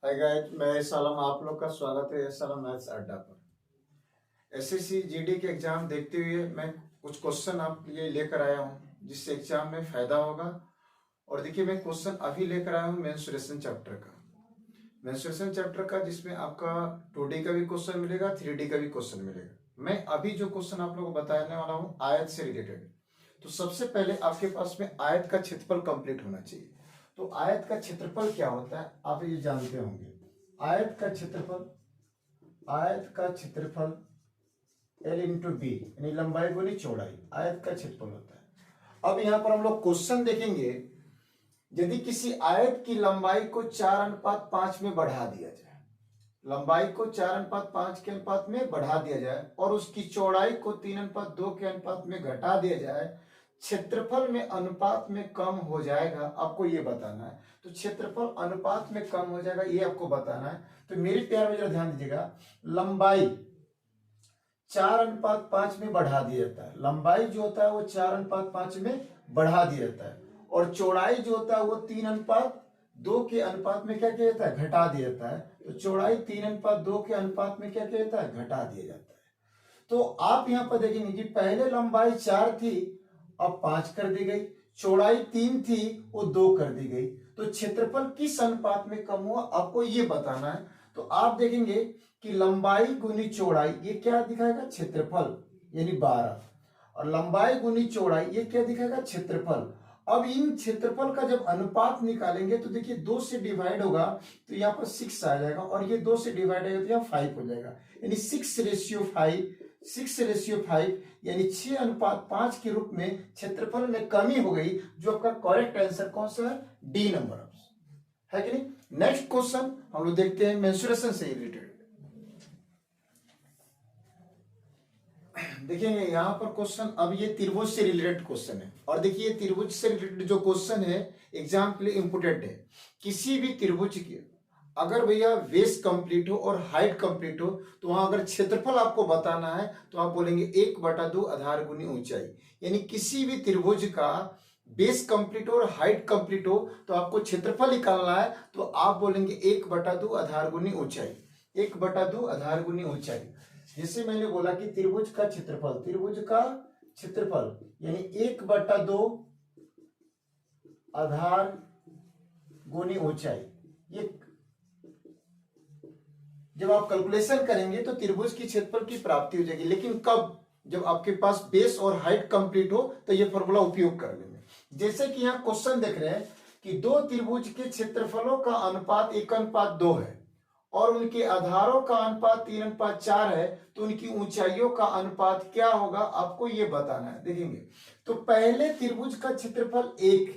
Hi guys, मैं सलाम। आप लोग का स्वागत है सलाम मैथ्स अड्डा पर। एसएससी जीडी के एग्जाम देखते हुए मैं कुछ क्वेश्चन आपके लिए लेकर आया हूं जिससे एग्जाम में फायदा होगा। और देखिए, मैं क्वेश्चन अभी लेकर आया हूं मेंस्ट्रुएशन चैप्टर का। मेंस्ट्रुएशन चैप्टर का जिसमें आपका 2D का भी क्वेश्चन मिलेगा, 3D का भी क्वेश्चन मिलेगा। मैं अभी जो क्वेश्चन आप लोगों को बताने वाला हूँ आयत से रिलेटेड। तो सबसे पहले आपके पास में आयत का क्षेत्रफल कंप्लीट होना चाहिए। तो आयत का क्षेत्रफल क्या होता है आप ये जानते होंगे। आयत का क्षेत्रफल एल इंटू बी, यानी लंबाई गुनी चौड़ाई, आयत का क्षेत्रफल होता है। अब यहां पर हम लोग क्वेश्चन देखेंगे। यदि किसी आयत की लंबाई को 4:5 में बढ़ा दिया जाए, लंबाई को 4:5 के अनुपात में बढ़ा दिया जाए और उसकी चौड़ाई को 3:2 के अनुपात में घटा दिया जाए, क्षेत्रफल में अनुपात में कम हो जाएगा, आपको ये बताना है। तो क्षेत्रफल अनुपात में कम हो जाएगा ये आपको बताना है। तो मेरे प्यार में जरा ध्यान दीजिएगा, लंबाई 4:5 में बढ़ा दिया जाता है। लंबाई जो होता है वो 4:5 में बढ़ा दिया जाता है और चौड़ाई जो होता है वो 3:2 के अनुपात में क्या किया जाता है, घटा दिया जाता है। तो चौड़ाई 3:2 के अनुपात में क्या किया जाता है, घटा दिया जाता है। तो आप यहां पर देखेंगे कि पहले लंबाई 4 थी, अब 5 कर दी गई। चौड़ाई 3 थी, वो 2 कर दी गई। तो क्षेत्रफल किस अनुपात में कम हुआ आपको ये बताना है। तो आप देखेंगे कि लंबाई गुनी चौड़ाई ये क्या दिखाएगा, क्षेत्रफल, यानी 12। और लंबाई गुनी चौड़ाई ये क्या दिखाएगा, क्षेत्रफल। अब इन क्षेत्रफल का जब अनुपात निकालेंगे तो देखिए 2 से डिवाइड होगा तो यहाँ पर 6 आ जाएगा और ये 2 से डिवाइड होगा तो यहाँ 5 हो जाएगा, यानी 6:5 यानी 6:5 के रूप में क्षेत्रफल में कमी हो गई। जो आपका करेक्ट आंसर कौन सा है, डी नंबर ऑप्शन है कि नहीं। नेक्स्ट क्वेश्चन हम लोग देखते हैं मेंस्ट्रुएशन से रिलेटेड। देखेंगे यहाँ पर क्वेश्चन, अब ये त्रिभुज से रिलेटेड क्वेश्चन है। और देखिए त्रिभुज से रिलेटेड जो क्वेश्चन है एग्जाम के लिए इंपोर्टेंट है। किसी भी त्रिभुज की अगर भैया बेस कंप्लीट हो और हाइट कंप्लीट हो तो वहां अगर क्षेत्रफल आपको बताना है तो आप बोलेंगे 1/2 आधार गुनी ऊंचाई। यानी किसी भी त्रिभुज का बेस कंप्लीट हो और हाइट कंप्लीट हो तो आपको क्षेत्रफल निकालना है तो आप बोलेंगे 1/2 आधार गुनी ऊंचाई, 1/2 आधार गुनी ऊंचाई। जैसे मैंने बोला कि त्रिभुज का क्षेत्रफल यानी 1/2 आधार गुनी ऊंचाई। ये जब आप कैलकुलेशन करेंगे तो त्रिभुज की क्षेत्रफल की प्राप्ति हो जाएगी। लेकिन कब, जब आपके पास बेस और हाइट कंप्लीट हो तो ये फॉर्मूला उपयोग कर लेंगे। जैसे कि यहाँ क्वेश्चन देख रहे हैं कि दो त्रिभुज के क्षेत्रफलों का अनुपात 1:2 है और उनके आधारों का अनुपात 3:4 है, तो उनकी ऊंचाइयों का अनुपात क्या होगा आपको ये बताना है। देखेंगे तो पहले त्रिभुज का क्षेत्रफल 1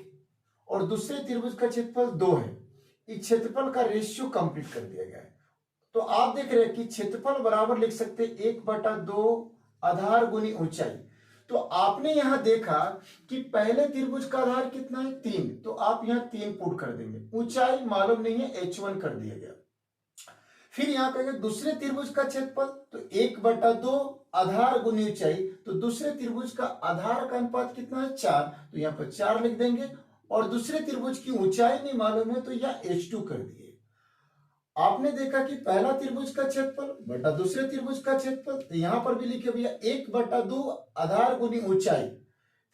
और दूसरे त्रिभुज का क्षेत्रफल 2 है। इस क्षेत्रफल का रेशियो कंप्लीट कर दिया गया है। तो आप देख रहे हैं कि क्षेत्रफल बराबर लिख सकते 1/2 आधार गुनी ऊंचाई। तो आपने यहां देखा कि पहले त्रिभुज का आधार कितना है, 3, तो आप यहां 3 पुट कर देंगे। ऊंचाई मालूम नहीं है, h1 कर दिया गया। फिर यहां कहेंगे दूसरे त्रिभुज का क्षेत्रफल, तो 1/2 आधार गुनी ऊंचाई। तो दूसरे त्रिभुज का आधार का अनुपात कितना है, 4, तो यहां पर 4 लिख देंगे। और दूसरे त्रिभुज की ऊंचाई नहीं मालूम है तो यह h2 कर दिए। आपने देखा कि पहला त्रिभुज का क्षेत्रफल बटा दूसरे त्रिभुज का क्षेत्रफल, तो यहां पर भी लिखे भैया 1/2 आधार गुनी ऊंचाई।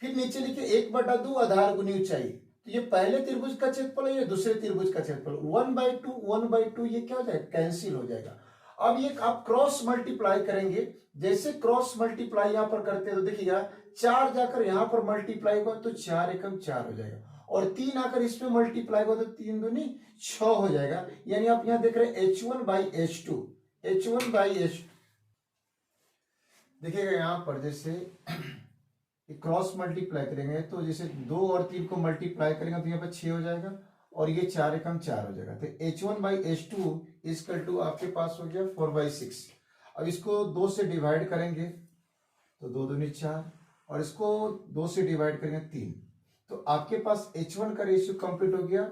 फिर नीचे लिखे 1/2 आधार गुनी ऊंचाई। तो ये पहले त्रिभुज का क्षेत्रफल है, ये दूसरे त्रिभुज का क्षेत्रफल। 1/2 ये क्या हो जाएगा, कैंसिल हो जाएगा। अब ये आप क्रॉस मल्टीप्लाई करेंगे। जैसे क्रॉस मल्टीप्लाई यहां पर करते हैं तो देखिएगा 4 जाकर यहां पर मल्टीप्लाई होगा तो 4 एकम 4 हो जाएगा और 3 आकर इसमें मल्टीप्लाई होगा तो 3 दूनी 6 हो जाएगा। यानी आप यहां देख रहे हैं h1/h2, h1/h2। देखिएगा यहां पर जैसे क्रॉस मल्टीप्लाई करेंगे तो जैसे 2 और 3 को मल्टीप्लाई करेंगे तो यहाँ पर 6 हो जाएगा और ये 4 एकम 4 हो जाएगा। तो h1/h2 इक्वल टू आपके पास हो गया 4/6। अब इसको 2 से डिवाइड करेंगे तो 2 दूनी 4 और इसको 2 से डिवाइड करेंगे 3, तो आपके पास h1 का रेशियो कंप्लीट हो गया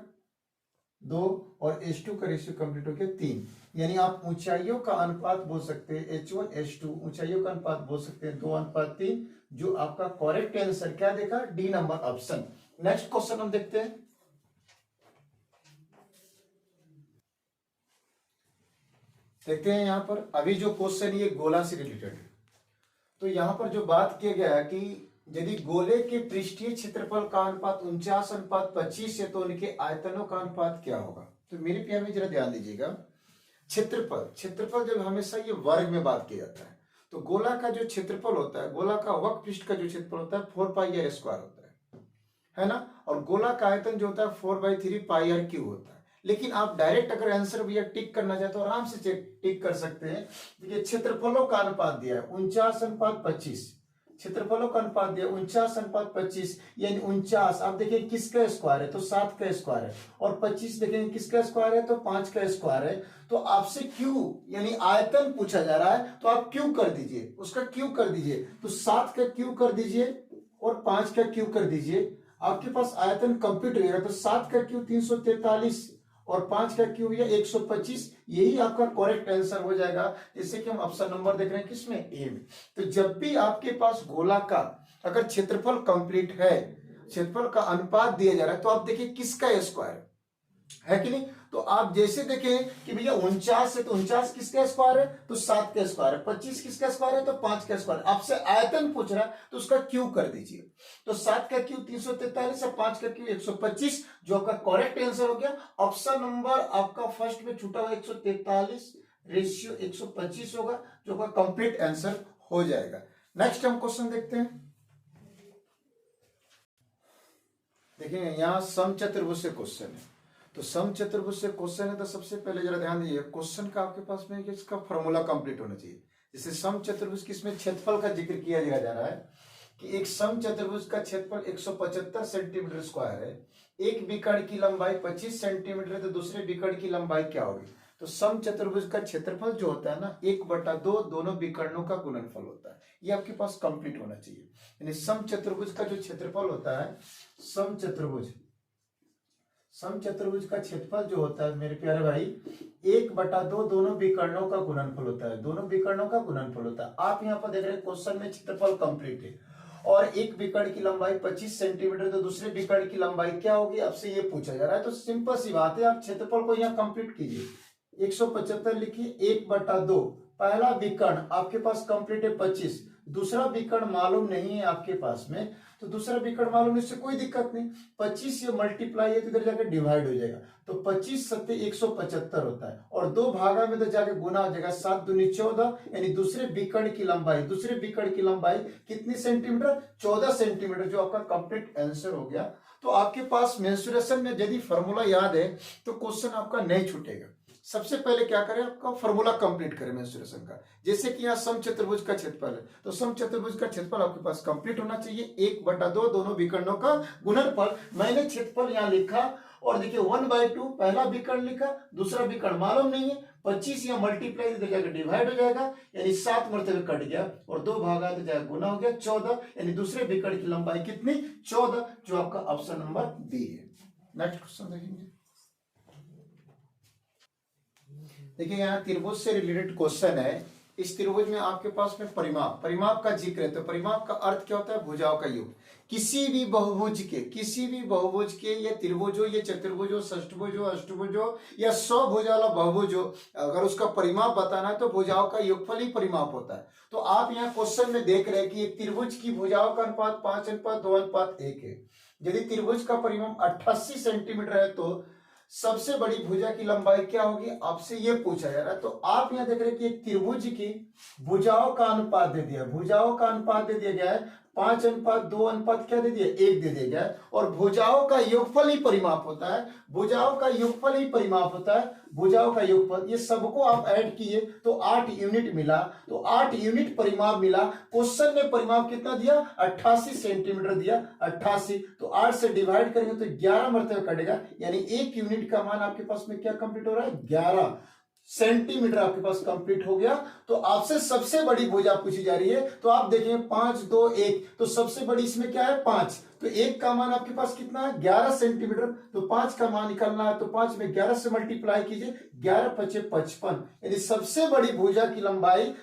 2 और h2 का रेशियो कंप्लीट हो गया 3। यानी आप ऊंचाइयों का अनुपात बोल सकते हैं h1 h2, ऊंचाइयों का अनुपात बोल सकते हैं 2:3, जो आपका करेक्ट आंसर क्या देखा, D number option. Next question हम देखते हैं। देखते हैं यहाँ पर अभी जो क्वेश्चन ये गोला से रिलेटेड है। तो यहाँ पर जो बात किया गया है कि यदि गोले के पृष्ठीय क्षेत्रफल का अनुपात 49:25 है तो उनके आयतनों का अनुपात क्या होगा। तो मेरे प्यार में जरा ध्यान दीजिएगा, क्षेत्रफल जब हमेशा ये वर्ग में बात किया जाता है तो गोला का जो क्षेत्रफल होता है, गोला का वक्र पृष्ठ का जो क्षेत्रफल होता है 4πr² होता है ना, और गोला का आयतन जो होता है 4/3πr³ होता है। लेकिन आप डायरेक्ट अगर आंसर भैया टिक करना चाहते हो आराम से टिक कर सकते हैं। देखिए क्षेत्रफलों का अनुपात दिया है 49:25, क्षेत्रफलों का अनुपात दिया 49:25 यानी 49 आप देखिए किसका स्क्वायर है तो 7 का स्क्वायर है, और 25 देखेंगे किसका स्क्वायर है तो 5 का स्क्वायर है। तो आपसे क्यू यानी आयतन पूछा जा रहा है तो आप क्यू कर दीजिए, उसका क्यू कर दीजिए, तो 7 का क्यू कर दीजिए और 5 का क्यू कर दीजिए, आपके पास आयतन कंप्लीट हो जाएगा। तो 7 का क्यू 343 और 5 का क्यू या 125, यही आपका करेक्ट आंसर हो जाएगा। जैसे कि हम ऑप्शन नंबर देख रहे हैं किसमें, ए में। तो जब भी आपके पास गोला का अगर क्षेत्रफल कंप्लीट है, क्षेत्रफल का अनुपात दिया जा रहा है तो आप देखिए किसका स्क्वायर है कि नहीं। तो आप जैसे देखें कि भैया 49 है तो 49 किसका स्क्वायर है तो 7 का स्क्वायर है, 25 किसका स्क्वायर है तो 5 का स्क्वायर है। आपसे आयतन पूछ रहा है तो उसका क्यू कर दीजिए। तो 7 का क्यू 343 और 5 का क्यू 125, जो आपका करेक्ट आंसर हो गया। ऑप्शन नंबर आपका फर्स्ट में छूटा हुआ 143/125 होगा, जो आपका कंप्लीट आंसर हो जाएगा। नेक्स्ट हम क्वेश्चन देखते हैं। देखिए यहां समचतुर्भुज से क्वेश्चन है, तो समचतुर्भुज से क्वेश्चन है तो सबसे पहले जरा ध्यान दीजिए क्वेश्चन का आपके पास में इसका फॉर्मूला कंप्लीट होना चाहिए। जैसे समचतुर्भुज किसमें क्षेत्रफल का जिक्र किया जा रहा है कि एक समचतुर्भुज का क्षेत्रफल 175 सेंटीमीटर स्क्वायर है, एक विकर्ण की लंबाई 25 सेंटीमीटर है तो दूसरे विकर्ण की लंबाई क्या होगी। तो समचतुर्भुज का क्षेत्रफल जो होता है ना 1/2 दोनों विकर्णों का गुणनफल होता है, ये आपके पास कंप्लीट होना चाहिए। यानी समचतुर्भुज का जो क्षेत्रफल होता है, समचतुर्भुज का क्षेत्रफल जो होता है मेरे प्यारे भाई 1/2 दोनों विकर्णों का गुणनफल होता है, दोनों विकर्णों का गुणनफल होता है। आप यहाँ पर देख रहे हैं क्वेश्चन में क्षेत्रफल कंप्लीट है और एक विकर्ण की लंबाई 25 सेंटीमीटर तो दूसरे विकर्ण की लंबाई क्या होगी आपसे ये पूछा जा रहा है। तो सिंपल सी बात है, आप क्षेत्रफल को यहाँ कंप्लीट कीजिए। 175 लिखिए 1/2, पहला विकर्ण आपके पास कंप्लीट है 25, दूसरा विकर्ण मालूम नहीं है आपके पास में, तो दूसरा विकर्ण मालूम इससे कोई दिक्कत नहीं, 25 से मल्टीप्लाई है तो इधर जाकर डिवाइड हो जाएगा। तो 25 सत्ते 175 होता है और 2 भागा में तो जाके गुना हो जाएगा, 7 दूनी 14, यानी दूसरे विकर्ण की लंबाई कितनी सेंटीमीटर 14 सेंटीमीटर, जो आपका कंप्लीट आंसर हो गया। तो आपके पास मेंसुरेशन में यदि फॉर्मूला याद है तो क्वेश्चन आपका नहीं छूटेगा। सबसे पहले क्या करें, आपका फॉर्मूला कंप्लीट करें मेंसुरेशन का। जैसे कि यहाँ समचतुर्भुज का क्षेत्रफल है तो समचतुर्भुज का क्षेत्रफल आपके पास कंप्लीट होना चाहिए 1/2 दोनों विकर्णों का गुणनफल। मैंने क्षेत्रफल यहाँ लिखा और देखिए 1/2 पहला विकर्ण लिखा, दूसरा विकर्ण मालूम नहीं है, 25 या मल्टीप्लाई इधर जाकर डिवाइड हो जाएगा, यानी 7 मरतबे कट गया और 2 भागा तो जाएगा गुना हो गया 14, यानी दूसरे विकर्ण की लंबाई कितनी 14, जो आपका ऑप्शन नंबर बी है। नेक्स्ट क्वेश्चन देखेंगे। देखिए यहाँ त्रिभुज से रिलेटेड क्वेश्चन है। इस त्रिभुज में आपके पास में परिमाप का जिक्र है। तो परिमाप का अर्थ क्या होता है, भुजाओं का योग। किसी भी बहुभुज के या त्रिभुज हो या चतुर्भुज हो षष्ठभुज हो अष्टभुज हो या 100 भुजा वाला बहुभुज हो, अगर उसका परिमाप बताना है तो भुजाओं का योगफल ही परिमाप होता है। तो आप यहाँ क्वेश्चन में देख रहे हैं कि एक त्रिभुज की भुजाओं का अनुपात 5:2:1 है। यदि त्रिभुज का परिमाप 88 सेंटीमीटर है तो सबसे बड़ी भुजा की लंबाई क्या होगी, आपसे ये पूछा जा रहा है। तो आप यहां देख रहे हैं कि एक त्रिभुज की भुजाओं का अनुपात दे दिया, भुजाओं का अनुपात दे दिया गया है 5:2 क्या दे दिया 1 दे दिया गया है, और भुजाओं का योगफल ही परिमाप होता है, भुजाओं का योगफल ही परिमाप होता है, भुजाओं का योगफल। ये सबको आप ऐड किए तो 8 यूनिट मिला, तो 8 यूनिट परिमाप मिला। क्वेश्चन में परिमाप कितना दिया 88 सेंटीमीटर दिया, 88, तो 8 से डिवाइड करेंगे तो 11 मरतबे कटेगा, यानी 1 यूनिट का मान आपके पास में क्या कंप्लीट हो रहा है 11 सेंटीमीटर आपके पास कंप्लीट हो गया। तो आपसे सबसे बड़ी भुजा पूछी जा रही है, तो आप देखें 5, 2, 1, तो सबसे बड़ी इसमें क्या है 5, तो एक का मान आपके पास कितना है 11 सेंटीमीटर, तो 5 का मान निकालना है तो 5 में 11 से मल्टीप्लाई कीजिए, 11 पचे 55, यानी सबसे बड़ी भुजा की लंबाई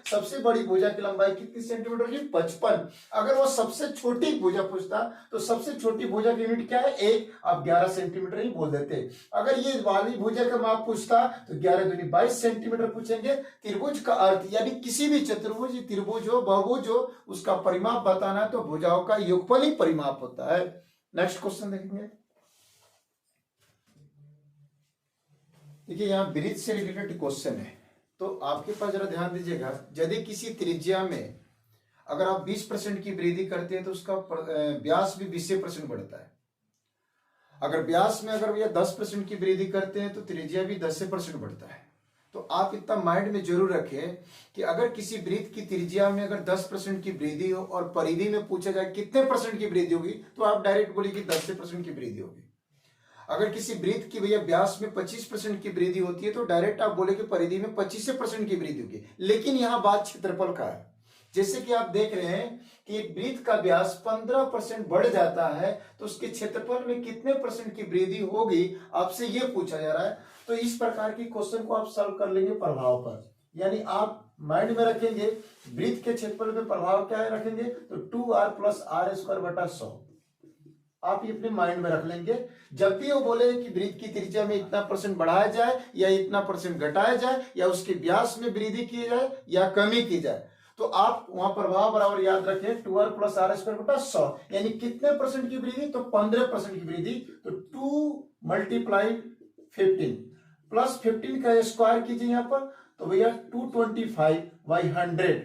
कितनी सेंटीमीटर की 55। अगर वो सबसे छोटी भुजा पूछता तो सबसे छोटी भुजा की यूनिट क्या है 1, आप 11 सेंटीमीटर ही बोल देते। अगर ये वाली भुजा का माप पूछता तो 11 दूनी 22 सेंटीमीटर पूछेंगे। त्रिभुज का अर्थ यानी किसी भी चतुर्भुज, त्रिभुज हो, बहुभुज हो, उसका परिमाप बताना तो भुजाओं का योगफल ही परिमाप होता है। नेक्स्ट क्वेश्चन देखेंगे। देखिए यहाँ वृत्त से रिलेटेड क्वेश्चन है, तो आपके पास जरा ध्यान दीजिएगा। यदि किसी त्रिज्या में अगर आप 20% की वृद्धि करते हैं तो उसका व्यास भी 20% बढ़ता है। अगर व्यास में अगर भैया 10% की वृद्धि करते हैं तो त्रिज्या भी 10% बढ़ता है। तो आप इतना माइंड में जरूर रखें कि अगर किसी वृत्त की त्रिज्या में अगर 10% की वृद्धि हो और परिधि में पूछा जाए कितने परसेंट की वृद्धि होगी, तो आप डायरेक्ट बोलिए कि 10% की वृद्धि होगी। अगर किसी वृत्त की भैया व्यास में 25% की वृद्धि होती है तो डायरेक्ट आप बोले कि परिधि में 25% की वृद्धि होगी। लेकिन यहां बात क्षेत्रफल का है। जैसे कि आप देख रहे हैं कि एक वृत्त का व्यास 15% बढ़ जाता है तो उसके क्षेत्रफल में कितने परसेंट की वृद्धि होगी, आपसे यह पूछा जा रहा है। तो इस प्रकार की क्वेश्चन को आप सॉल्व कर लेंगे प्रभाव पर, यानी आप माइंड में रखेंगे वृत्त के क्षेत्रफल में प्रभाव क्या है रखेंगे, तो 2r + r² बटा 100। आप ये अपने माइंड में रख लेंगे। जब भी वो बोले कि वृत्त की त्रिज्या में इतना परसेंट बढ़ाया जाए या इतना परसेंट घटाया जाए या उसके व्यास में वृद्धि की जाए या कमी की जाए, तो आप वहां प्रभाव बराबर याद रखें 2r + r² बटा 100, यानी कितने परसेंट की वृद्धि, तो 15% की वृद्धि। तो 2 × 15 प्लस 15 का स्क्वायर कीजिए यहाँ पर, तो भैया 225/100।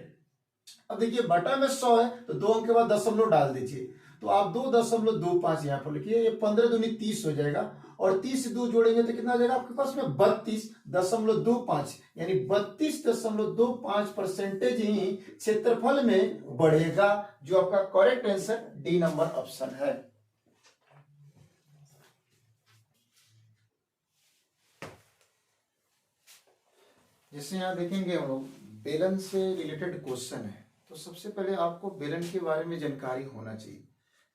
अब देखिए बटा में 100 है तो 2 अंक के बाद दशमलव डाल दीजिए, तो आप 2.25 यहाँ पर लिखिए, ये 15 दूनी 30 हो जाएगा और 30 से 2 जोड़ेंगे तो कितना आ जाएगा आपके पास में 32.25, यानी 32.25% ही क्षेत्रफल में बढ़ेगा, जो आपका correct answer D number option है। जैसे यहां देखेंगे हम लोग बेलन से रिलेटेड क्वेश्चन है, तो सबसे पहले आपको बेलन के बारे में जानकारी होना चाहिए।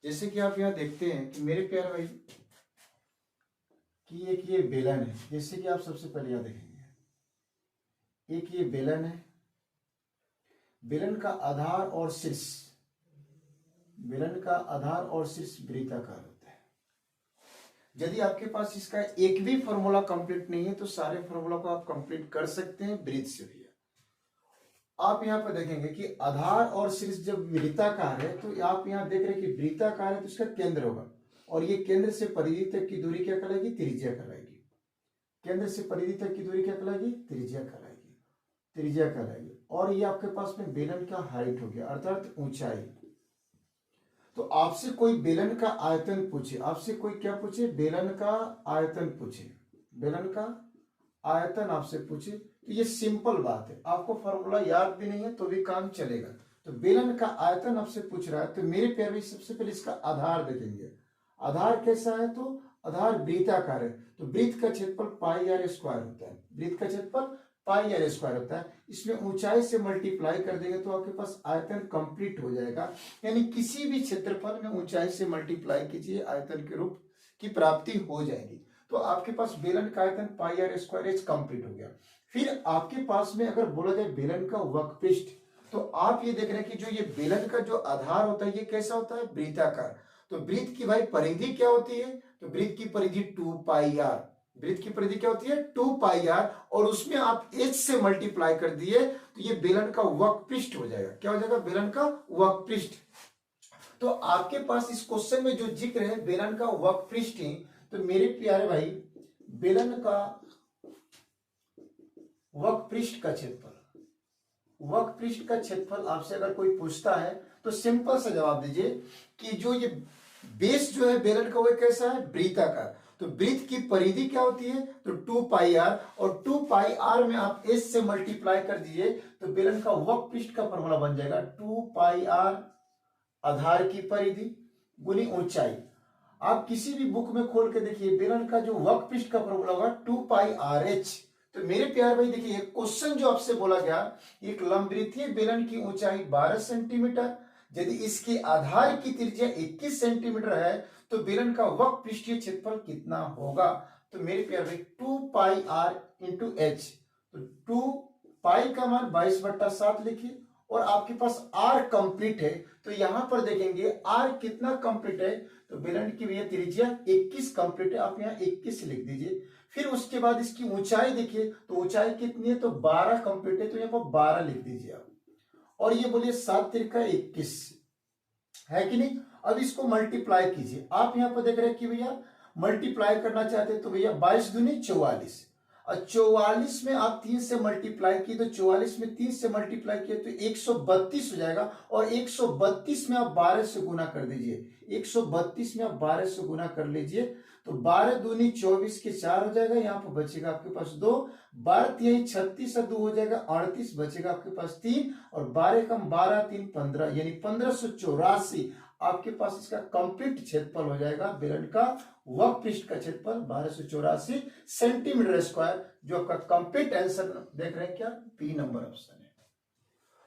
जैसे कि आप यहाँ देखते हैं कि मेरे प्यारे भाई कि एक ये बेलन है, जैसे कि आप सबसे पहले यहाँ देखेंगे एक ये बेलन है। बेलन का आधार और शीर्ष, बेलन का आधार और शीर्ष वृत्ताकार होता है। यदि आपके पास इसका एक भी फॉर्मूला कंप्लीट नहीं है तो सारे फॉर्मूला को आप कंप्लीट कर सकते हैं वृत्त से भी। आप यहाँ पर देखेंगे कि आधार और शीर्ष जब वृत्ताकार है तो आप यहाँ देख रहे हैं कि वृत्ताकार है तो इसका केंद्र होगा, और ये केंद्र से परिधि तक की दूरी क्या कहलाएगी, त्रिज्या कहलाएगी। केंद्र से परिधि तक की दूरी क्या कहलाएगी, त्रिज्या कहलाएगी, त्रिज्या कहलाएगी। और ये आपके पास में बेलन का हाइट हो गया अर्थात ऊंचाई। तो आपसे कोई बेलन का आयतन पूछे, आपसे कोई क्या पूछे, बेलन का आयतन पूछे, बेलन का आयतन आपसे पूछे, तो ये सिंपल बात है, आपको फॉर्मूला याद भी नहीं है तो भी काम चलेगा। तो बेलन का आयतन आपसे पूछ रहा है तो मेरे प्यारे सबसे पहले इसका आधार देखेंगे। आधार कैसा है, तो आधार वृत्ताकार है, तो वृत्त का क्षेत्रफल πr² होता है, वृत्त का क्षेत्रफल πr² होता है। इसमें ऊंचाई से मल्टीप्लाई कर देंगे तो आपके पास आयतन कंप्लीट हो जाएगा, यानी किसी भी क्षेत्रफल में ऊंचाई से मल्टीप्लाई कीजिए आयतन के रूप की प्राप्ति हो जाएगी। तो आपके पास बेलन का आयतन πr² कंप्लीट हो गया। फिर आपके पास में अगर बोला जाए बेलन का वक्रपृष्ठ, तो आप ये देख रहे हैं कि जो ये बेलन का जो आधार होता है ये कैसा होता है, वृत्ताकार। तो वृत्त की भाई परिधि क्या होती है, तो वृत्त की परिधि 2πr, वृत्त की परिधि क्या होती है 2πr, और उसमें आप h से मल्टीप्लाई कर दिए तो ये बेलन का वक्रपृष्ठ हो जाएगा। क्या हो जाएगा, बेलन का वक्रपृष्ठ। तो आपके पास इस क्वेश्चन में जो जिक्र है बेलन का वक्रपृष्ठ, तो मेरे प्यारे भाई बेलन का वक्रपृष्ठ का क्षेत्रफल, वक्रपृष्ठ का क्षेत्रफल आपसे अगर कोई पूछता है तो सिंपल सा जवाब दीजिए कि जो ये बेस जो है बेलन का वो कैसा है, वृत्ताकार। तो वृत्त की परिधि क्या होती है, तो 2πr, और 2πr में आप s से मल्टीप्लाई कर दीजिए तो बेलन का वक्रपृष्ठ का फॉर्मूला बन जाएगा 2πr आधार की परिधि गुनी ऊंचाई। आप किसी भी बुक में खोल के देखिए बेलन का जो वक्रपृष्ठ का फॉर्मूला होगा 2πrh। तो मेरे प्यारे भाई देखिए क्वेश्चन जो आपसे बोला गया, एक लंबवृत्तीय बेलन की ऊंचाई 12 सेंटीमीटर यदि इसके आधार की त्रिज्या 21 सेंटीमीटर है तो बेलन का वक्र पृष्ठीय क्षेत्रफल कितना होगा? तो मेरे प्यारे भाई 2 पाई आर इंटू एच, तो 2 पाई का मान 22/7 लिखिए और आपके पास आर कंप्लीट है, तो यहां पर देखेंगे आर कितना कंप्लीट है, तो बेलन की भैया त्रिज्या 21 कंप्लीट है, आप यहाँ 21 लिख दीजिए। फिर उसके बाद इसकी ऊंचाई देखिए, तो ऊंचाई कितनी है, तो 12 कंप्लीट है, तो यहाँ पर 12 लिख दीजिए आप। और ये बोलिए 7 त्रिका 21 है कि नहीं। अब इसको मल्टीप्लाई कीजिए, आप यहाँ पर देख रहे हैं कि भैया मल्टीप्लाई करना चाहते हैं, तो भैया 22 दूनी 44, और 44 में आप 3 से मल्टीप्लाई किए, तो 44 में 3 से मल्टीप्लाई किए तो 132 हो जाएगा, और 132 में आप 12 से गुना कर दीजिए, 132 में आप 12 से गुना कर लीजिए, तो 12 दूनी 24 के 4 हो जाएगा, यहाँ पर बचेगा आपके पास 2, 12 3 36 2 हो जाएगा 38, बचेगा आपके पास 3, और 12 कम 12 3 15, यानी 1584 आपके पास इसका कंप्लीट क्षेत्रफल हो जाएगा। बेलन का वक्र पृष्ठ का क्षेत्रफल 1284 सेंटीमीटर स्क्वायर, जो आपका कंप्लीट आंसर देख रहे हैं क्या, बी नंबर ऑप्शन है।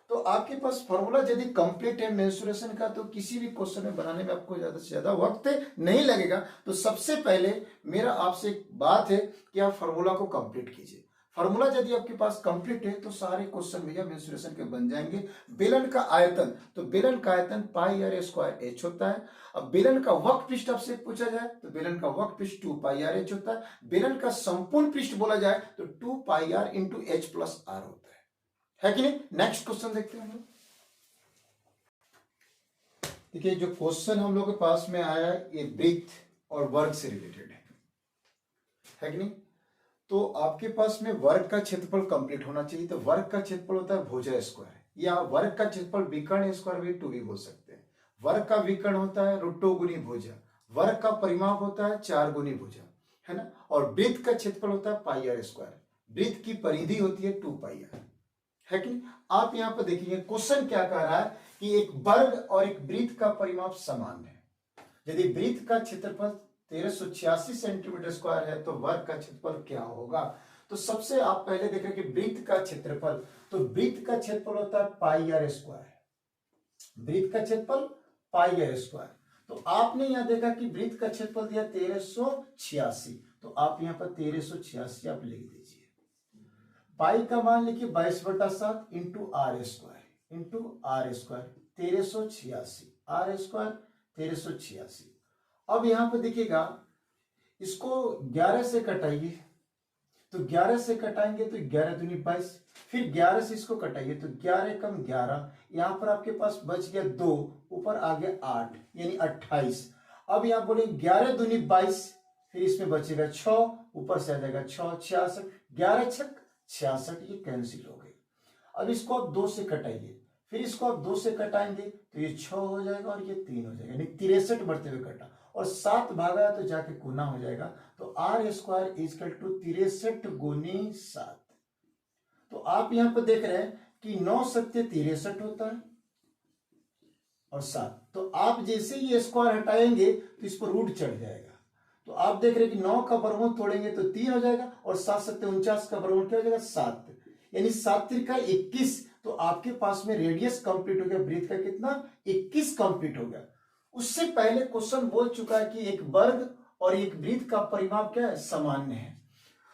तो आपके पास फॉर्मूला यदि कंप्लीट है मेंसुरेशन का, तो किसी भी क्वेश्चन में बनाने में आपको ज्यादा से ज्यादा वक्त नहीं लगेगा। तो सबसे पहले मेरा आपसे एक बात है कि आप फॉर्मूला को कंप्लीट कीजिए। फॉर्मूला यदि आपके पास कंप्लीट है तो सारे क्वेश्चन भैया मेंसुरेशन के बन जाएंगे। बेलन का आयतन, तो बेलन का आयतन पाई आर स्क्वायर एच होता है। अब बेलन का वक्र पृष्ठ आपसे पूछा जाए तो बेलन का वक्र पृष्ठ 2 पाई आर एच होता है। बेलन का संपूर्ण पृष्ठ बोला जाए तो 2 pi R into H plus R होता है कि नहीं। नेक्स्ट क्वेश्चन देखते हैं हम लोग। देखिए जो क्वेश्चन हम लोग के पास में आया है ये वृत्त और वर्ग से रिलेटेड है कि नहीं। तो आपके पास में वर्ग का क्षेत्रफल कंप्लीट होना चाहिए। तो वर्ग का क्षेत्रफल होता है भुजा स्क्वायर, या वर्ग का क्षेत्रफल विकर्ण स्क्वायर भी 2 भी बोल सकते हैं। वर्ग का विकर्ण होता है √2 गुनी भुजा, वर्ग का परिमाप होता है 4 गुनी भुजा, है ना। और वृत्त का क्षेत्रफल होता है पाई आर स्क्वायर, वृत्त की परिधि होती है 2 पाई आर, है कि नहीं। आप यहां पर देखिए क्वेश्चन क्या कह रहा है कि एक वर्ग और एक वृत्त का परिमाप समान है। यदि वृत्त का क्षेत्रफल 1386 सेंटीमीटर स्क्वायर है तो वर्ग का क्षेत्रफल क्या होगा। तो सबसे आप पहले देख रहे हैं कि वृत्त का क्षेत्रफल, तो वृत्त का क्षेत्रफल होता है पाई आर स्क्वायर, वृत्त का क्षेत्रफल पाई आर स्क्वायर। तो आपने यहां देखा कि वृत्त का क्षेत्रफल दिया 1386, तो आप यहां पर 1386 आप लिख दीजिए। पाई का मान लिखिए 22/7 into R square, 1386 R square 1386। अब यहां पर देखिएगा इसको 11 से कटाइए, तो 11 से कटाएंगे तो 11 दूनी 22, फिर 11 से इसको कटाइए तो 11 कम 11, यहां पर आपके पास बच गया 2, ऊपर आ गया 8 यानी 28। अब यहां बोले 11 दूनी 22, फिर इसमें बचेगा 6, ऊपर से आ जाएगा 6 66, 11 छक 66, ये कैंसिल हो गई। अब इसको आप 2 से कटाइए, फिर इसको आप 2 से कटाएंगे तो ये 6 हो जाएगा और ये 3 हो जाएगा, यानी 63 बढ़ते हुए कटा, और 7 भागा तो जाके गुना हो जाएगा। तो आर स्क्वायर इजकल टू 63 गुनी 7। तो आप यहां पर देख रहे हैं कि 9 सत्य 63 होता है और 7, तो आप जैसे ही स्क्वायर हटाएंगे तो इस पर रूट चढ़ जाएगा। तो आप देख रहे हैं कि 9 का वर्गमूल तोड़ेंगे तो 3 हो जाएगा, और 7 सत्य 49 का वर्गमूल क्या हो जाएगा 7, यानी 7 त्रिका 21। तो आपके पास में रेडियस कंप्लीट हो गया, वृत्त का कितना 21 कंप्लीट हो गया। उससे पहले क्वेश्चन बोल चुका है कि एक वर्ग और एक वृत्त का परिमाप क्या है, सामान्य है।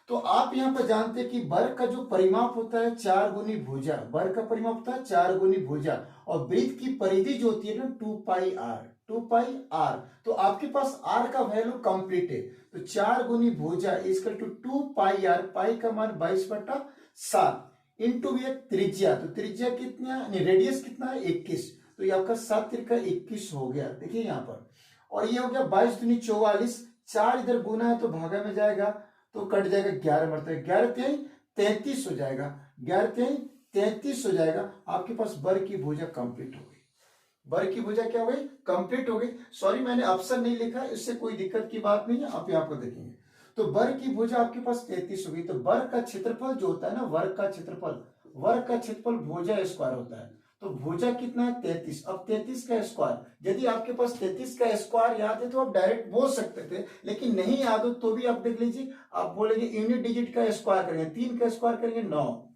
तो आप यहां पर जानते हैं कि वर्ग का जो परिमाप होता है 4 गुनी भुजा, वर्ग का परिमाप होता है 4 गुनी भुजा, और वृत्त की परिधि जो होती है ना 2 पाई आर, 2 पाई आर। तो आपके पास आर का वैल्यू कंप्लीट है, तो 4 गुनी भुजा इक्वल टू 2 पाई आर, पाई का मान 22/7 इंटू ये त्रिज्या, तो त्रिज्या कितना है, रेडियस कितना है 21, तो ये आपका 7 त्रिका 21 हो गया। देखिए यहाँ पर, और ये हो गया 22 दूनी 44, 4 इधर गुना है तो भागा में जाएगा तो कट जाएगा 11 मरता है, 11 3 33 हो जाएगा, 11 3 33 हो जाएगा। आपके पास वर्ग की भुजा कंप्लीट हो गई, वर्ग की भुजा क्या हो गई, कंप्लीट हो गई। सॉरी मैंने ऑप्शन नहीं लिखा, इससे कोई दिक्कत की बात नहीं है, आप यहाँ पर देखेंगे तो वर्ग की भुजा आपके पास 33 हो गई। तो वर्ग का क्षेत्रफल जो होता है ना, वर्ग का क्षेत्रफल भुजा स्क्वायर होता है। तो भुजा कितना है 33, अब 33 का स्क्वायर, यदि आपके पास 33 का स्क्वायर याद है तो आप डायरेक्ट बोल सकते थे, लेकिन नहीं याद हो तो भी आप देख लीजिए, आप बोलेंगे यूनिट डिजिट का स्क्वायर करेंगे, 3 का स्क्वायर करेंगे 9,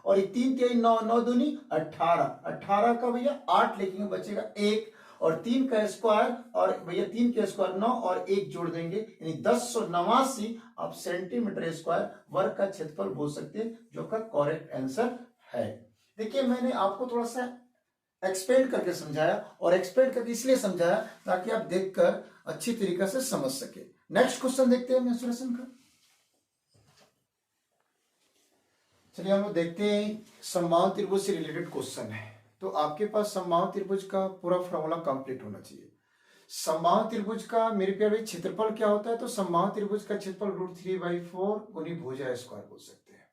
और ये 3 3 9, 9 दूनी 18, 18 का भैया 8 लिखेंगे, बचेगा 1, और 3 का स्क्वायर, और भैया 3 का स्क्वायर 9 और 1 जोड़ देंगे, यानी 1089 आप सेंटीमीटर स्क्वायर वर्ग का क्षेत्रफल बोल सकते हैं, जो का करेक्ट आंसर है। देखिए मैंने आपको थोड़ा सा एक्सपेंड करके समझाया, और एक्सपेंड करके इसलिए समझाया ताकि आप देखकर अच्छी तरीके से समझ सके। नेक्स्ट क्वेश्चन देखते हैं मेंसुरेशन का। चलिए हम लोग देखते हैं, समबाहु त्रिभुज से रिलेटेड क्वेश्चन है। तो आपके पास समबाहु त्रिभुज का पूरा फॉर्मूला कंप्लीट होना चाहिए। समबाहु त्रिभुज का मेरे प्यारे भाई क्षेत्रफल क्या होता है, तो समबाहु त्रिभुज का क्षेत्रफल √3/4 गुनी भुजा स्क्वायर बोल सकते हैं।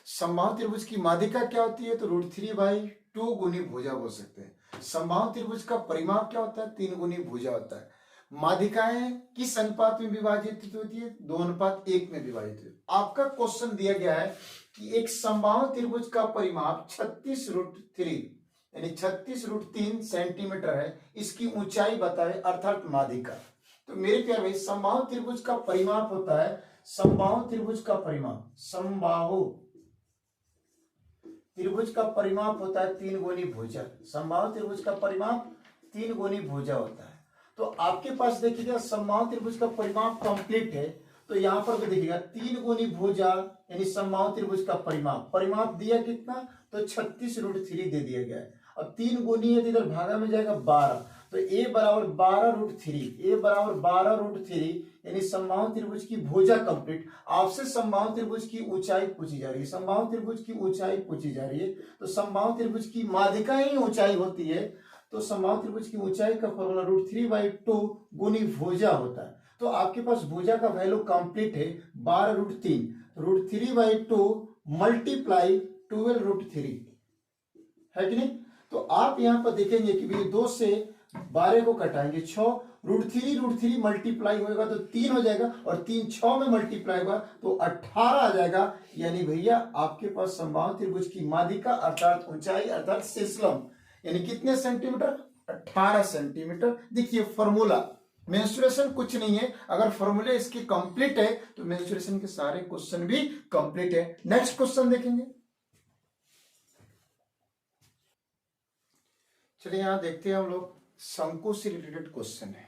समबाहु त्रिभुज की माध्यिका क्या होती है, तो √3/2 गुनी भुजा बोल सकते हैं। समबाहु त्रिभुज का परिमाप क्या होता है, 3 गुनी भुजा होता है। माध्यिकाएं किस अनुपात में विभाजित होती है, 2:1 में विभाजित होती है। आपका क्वेश्चन दिया गया है कि एक समबाहु त्रिभुज का परिमाप 36√3 यानी 36√3 सेंटीमीटर है, इसकी ऊंचाई बताए अर्थात माध्यिका। तो मेरे प्यारे भाई समबाहु त्रिभुज का परिमाप होता है, समबाहु त्रिभुज का परिमाप, समबाहु त्रिभुज का परिमाप होता है 3 गुनी भुजा। समबाहु त्रिभुज का परिमाप 3 गुनी भुजा होता है। तो आपके पास देखिएगा समबाहु त्रिभुज का परिमाप कंप्लीट है, तो यहां पर भी देखिएगा 3 गुनी भुजा यानी समबाहु त्रिभुज का परिमाप दिया कितना, तो 36√3 दे दिया गया है। अब 3 गुनी है तो इधर भागा में जाएगा 12, तो a बराबर 12√3 यानी समबाहु त्रिभुज की भुजा कंप्लीट। आपसे समबाहु त्रिभुज की ऊंचाई पूछी जा रही है, समबाहु त्रिभुज की ऊंचाई पूछी जा रही है, तो समबाहु त्रिभुज की माध्यिका ही ऊंचाई होती है, तो समबाहु त्रिभुज की ऊंचाई का फॉर्मूला √3/2 गुनी भुजा होता है। तो आपके पास भुजा का वैल्यू कंप्लीट है 12√3, √3/2 मल्टीप्लाई 12√3 है कि नहीं। तो आप यहां पर देखेंगे कि भैया 2 से 12 को कटाएंगे 6, √3 मल्टीप्लाई होगा तो 3 हो जाएगा, और 3 6 में मल्टीप्लाई होगा तो 18 आ जाएगा। यानी भैया आपके पास समबाहु त्रिभुज की माध्यिका अर्थात ऊंचाई अर्थात शीर्षलंब यानी कितने सेंटीमीटर, 18 सेंटीमीटर। देखिए फॉर्मूला, मेंसुरेशन कुछ नहीं है, अगर फॉर्मूले इसके कंप्लीट है तो मेंसुरेशन के सारे क्वेश्चन भी कंप्लीट है। नेक्स्ट क्वेश्चन देखेंगे। चलिए यहां देखते हैं हम लोग, शंकु से रिलेटेड क्वेश्चन है।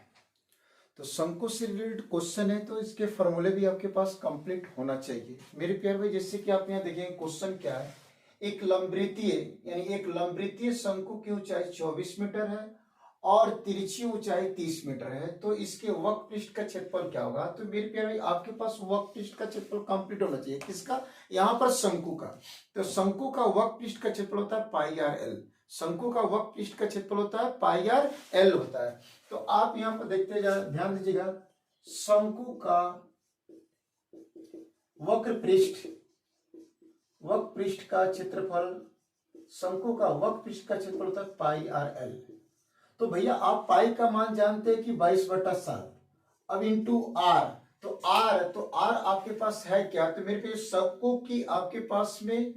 तो शंकु से रिलेटेड क्वेश्चन है तो इसके फॉर्मूले भी आपके पास कंप्लीट होना चाहिए मेरे प्यारे भाई। जैसे कि आप यहाँ देखेंगे क्वेश्चन क्या है, एक लंबवृत्तीय शंकु की ऊंचाई 24 मीटर है और तिरछी ऊंचाई 30 मीटर है, तो इसके वक्र पृष्ठ का क्षेत्रफल क्या होगा। तो मेरे प्यारे भाई आपके पास वक्र पृष्ठ का क्षेत्रफल कंप्लीट होना चाहिए, किसका, यहाँ पर शंकु का। तो शंकु का वक्र पृष्ठ का क्षेत्रफल होता है πr_l, शंकु का वक्र पृष्ठ का क्षेत्रफल होता है πr_l होता है। तो आप यहाँ पर देखते ध्यान दीजिएगा, शंकु का वक्र पृष्ठ का क्षेत्रफल, शंकु का वक्र पृष्ठ का क्षेत्रफल होता है πr_l। तो भैया आप पाई का मान जानते हैं कि 22/7, अब इंटू r, तो r आपके पास है क्या, तो मेरे पे शंकु की आपके पास में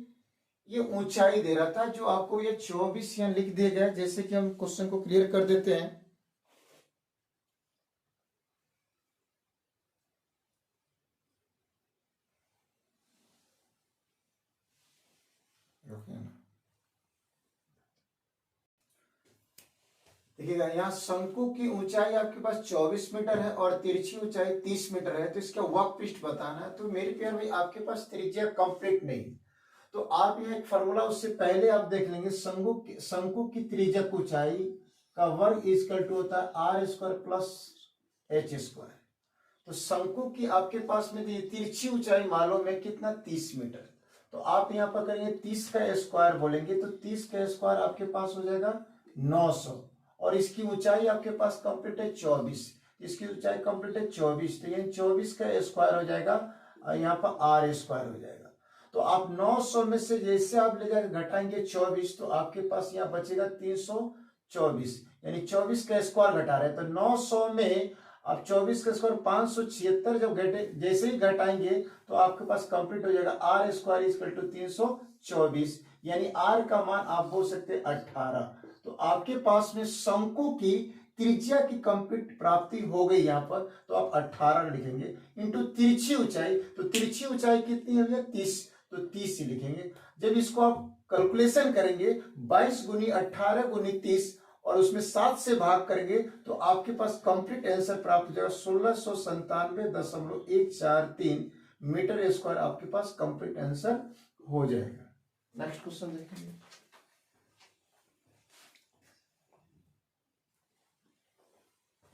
ये ऊंचाई दे रहा था, जो आपको ये 24 यहाँ लिख दिया गया। जैसे कि हम क्वेश्चन को क्लियर कर देते हैं। देखिएगा यहाँ शंकु की ऊंचाई आपके पास 24 मीटर है और तिरछी ऊंचाई 30 मीटर है, तो इसका वक्र पृष्ठ बताना है। तो मेरे प्यार भाई आपके पास त्रिज्या कंप्लीट नहीं, तो आप यहाँ एक फॉर्मूला, उससे पहले आप देख लेंगे शंकु की त्रिज्यक ऊंचाई का वर्ग इक्वल टू होता है r² + h²। तो शंकु की आपके पास में तिरछी ऊंचाई मालूम है कितना, 30 मीटर। तो आप यहाँ पर करेंगे 30 का स्क्वायर बोलेंगे, तो 30 का स्क्वायर आपके पास हो जाएगा 900, और इसकी ऊंचाई आपके पास कंप्लीट है 24, इसकी ऊंचाई कंप्लीट है 24, तो ये 24 का स्क्वायर हो जाएगा और यहाँ पर r² हो जाएगा। तो आप 900 में से जैसे आप ले जाकर घटाएंगे 24, तो आपके पास यहाँ बचेगा 324, यानी 24 का स्क्वायर घटा रहे हैं, तो 900 में आप 24 का स्क्वायर 576 जब जैसे ही घटाएंगे तो आपके पास कंप्लीट हो जाएगा r² = 324, यानी r का मान आप बोल सकते हैं 18। तो आपके पास में शंकु की त्रिज्या की कंप्लीट प्राप्ति हो गई यहाँ पर, तो आप 18 लिखेंगे इंटू तिरछी ऊंचाई। तो तिरछी ऊंचाई कितनी है भैया, 30, तो 30 ही लिखेंगे। जब इसको आप कैलकुलेशन करेंगे 22 गुनी 18 गुनी 30 और उसमें 7 से भाग करेंगे तो आपके पास कंप्लीट आंसर प्राप्त हो जाएगा 1697.143 मीटर स्क्वायर आपके पास कंप्लीट आंसर हो जाएगा। नेक्स्ट क्वेश्चन देखेंगे।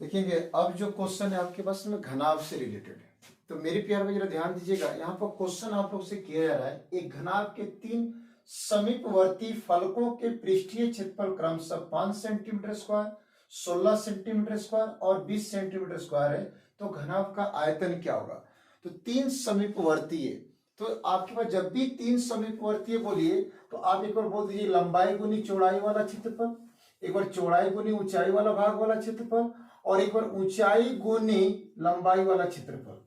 देखेंगे अब जो क्वेश्चन है आपके पास में घनाभ से रिलेटेड है, तो मेरे प्यार भाई जरा ध्यान दीजिएगा। यहाँ पर क्वेश्चन आप लोग से किया जा रहा है, एक घनाभ के 3 समीपवर्ती फलकों के पृष्ठीय क्षेत्रफल क्रमशः 5 सेंटीमीटर स्क्वायर, 16 सेंटीमीटर स्क्वायर और 20 सेंटीमीटर स्क्वायर है, तो घनाभ का आयतन क्या होगा। तो 3 समीपवर्ती है, तो आपके पास जब भी 3 समीपवर्तीय बोलिए तो आप एक बार बोल दीजिए लंबाई गुनी चौड़ाई वाला क्षेत्रफल, एक बार चौड़ाई गुनी ऊंचाई वाला भाग वाला क्षेत्रफल और एक बार ऊंचाई गुनी लंबाई वाला क्षेत्रफल।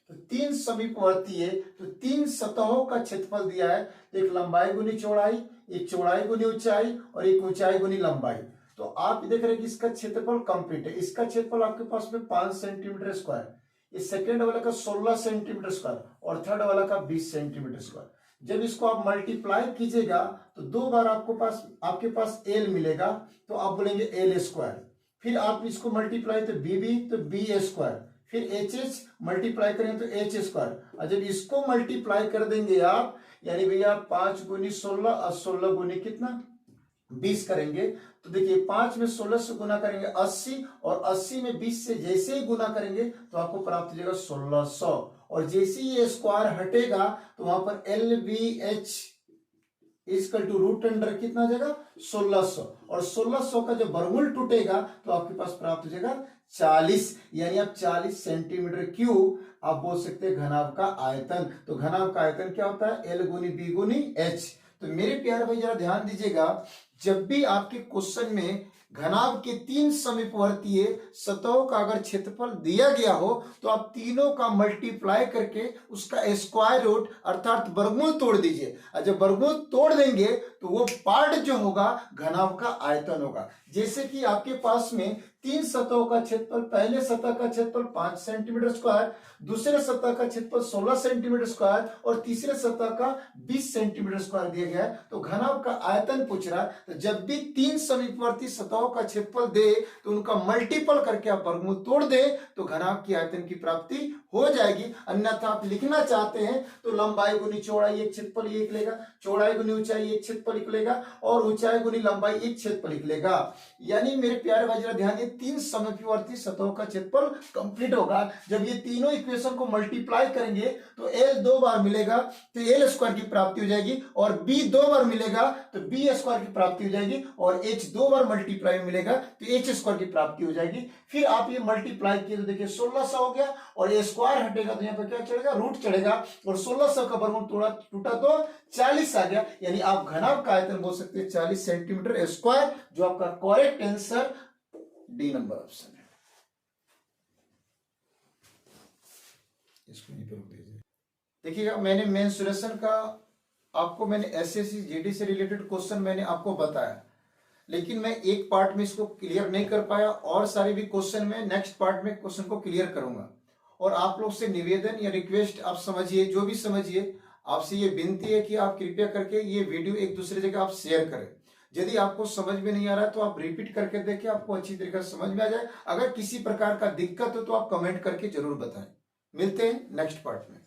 तो 3 समीपवर्ती है तो 3 सतहों का क्षेत्रफल दिया है, तो एक लंबाई गुनी चौड़ाई, एक चौड़ाई गुनी ऊंचाई और एक ऊंचाई गुनी लंबाई। तो आप देख रहे हैं कि इसका क्षेत्रफल कंप्लीट है। इसका क्षेत्रफल आपके पास में 5 सेंटीमीटर स्क्वायर, इस सेकेंड वाला का 16 सेंटीमीटर स्क्वायर और थर्ड वाला का 20 सेंटीमीटर स्क्वायर। जब इसको आप मल्टीप्लाई कीजिएगा तो 2 बार आपके पास एल मिलेगा, तो आप बोलेंगे एल स्क्वायर। फिर आप इसको मल्टीप्लाई तो बी तो बी स्क्वायर, फिर एच एच मल्टीप्लाई करेंगे तो एच स्क्वायर। और जब इसको मल्टीप्लाई कर देंगे आप, यानी भैया 5 गुनी 16 और 16 गुनी कितना 20 करेंगे, तो देखिए 5 में 16 से गुना करेंगे 80 और 80 में 20 से जैसे ही गुना करेंगे तो आपको प्राप्त हो जाएगा 1600। और जैसे ही ये स्क्वायर हटेगा तो वहां पर L V H equal to root under कितना आ जाएगा 1600, और 1600 का जब वर्गमूल टूटेगा तो आपके पास प्राप्त हो जाएगा 40, यानी आप 40 सेंटीमीटर क्यूब आप बोल सकते हैं घनाभ का आयतन। तो घनाभ का आयतन क्या होता है, एल गुनी बी गुनी एच। तो मेरे प्यारे भाई जरा ध्यान दीजिएगा, जब भी आपके क्वेश्चन में घनाभ के 3 समीपवर्तीय सतहों का अगर क्षेत्रफल दिया गया हो तो आप तीनों का मल्टीप्लाई करके उसका स्क्वायर रूट अर्थात वर्गमूल तोड़ दीजिए। और जब वर्गमूल तोड़ देंगे तो वो पार्ट जो होगा घनाभ का आयतन होगा। जैसे कि आपके पास में 3 सतहों का क्षेत्रफल, पहले सतह का क्षेत्रफल 5 सेंटीमीटर स्क्वायर, दूसरे सतह का क्षेत्रफल 16 सेंटीमीटर स्क्वायर और तीसरे सतह का 20 सेंटीमीटर स्क्वायर दिया गया है। तो घनाभ का आयतन पूछ रहा है, तो जब भी 3 समीपवर्ती सतहों का क्षेत्रफल दे तो उनका मल्टीपल करके आप वर्गमूल तोड़ दे तो घनाभ की आयतन की प्राप्ति हो जाएगी। अन्यथा आप लिखना चाहते हैं तो लंबाई गुनी चौड़ाई एक क्षेत्रफल एक लेगा, चौड़ाई गुनी ऊंचाई एक क्षेत्रफल लिख लेगा और ऊंचाई गुनी लंबाई एक क्षेत्रफल लिख लेगा। यानी मेरे प्यारे भाई जरा ध्यान दिए, 3 समीपवर्ती सतहों का क्षेत्रफल कंप्लीट होगा। जब ये तीनों इक्वेशन को मल्टीप्लाई करेंगे तो एल 2 बार मिलेगा तो एल स्क्वायर की प्राप्ति हो जाएगी, और बी 2 बार मिलेगा तो बी स्क्वायर की प्राप्ति हो जाएगी, और एच 2 बार मल्टीप्लाई मिलेगा तो एच स्क्वायर की प्राप्ति हो जाएगी। फिर आप ये मल्टीप्लाई किए तो देखिए 1600 हो गया, और ये स्क्वायर हटेगा तो यहाँ पर क्या चढ़ेगा, रूट चढ़ेगा, और 1600 का वर्गमूल टूटा तो 40 आ गया। यानी आप घनाभ का आयतन बोल सकते हैं 40 सेंटीमीटर स्क्वायर, जो आपका correct answer D number option है। इसको यहीं पर रोक दीजिए। देखिएगा मैंने मेंसुरेशन का आपको मैंने एसएससी जीडी से रिलेटेड क्वेश्चन मैंने आपको बताया, लेकिन मैं एक पार्ट में इसको क्लियर नहीं कर पाया, और सारे भी क्वेश्चन में नेक्स्ट पार्ट में क्वेश्चन को क्लियर करूंगा। और आप लोग से निवेदन या रिक्वेस्ट, आप समझिए जो भी समझिए, आपसे ये विनती है कि आप कृपया करके ये वीडियो एक दूसरे जगह आप शेयर करें। यदि आपको समझ में नहीं आ रहा है तो आप रिपीट करके देखें, आपको अच्छी तरीके से समझ में आ जाए। अगर किसी प्रकार का दिक्कत हो तो आप कमेंट करके जरूर बताएं। मिलते हैं नेक्स्ट पार्ट में।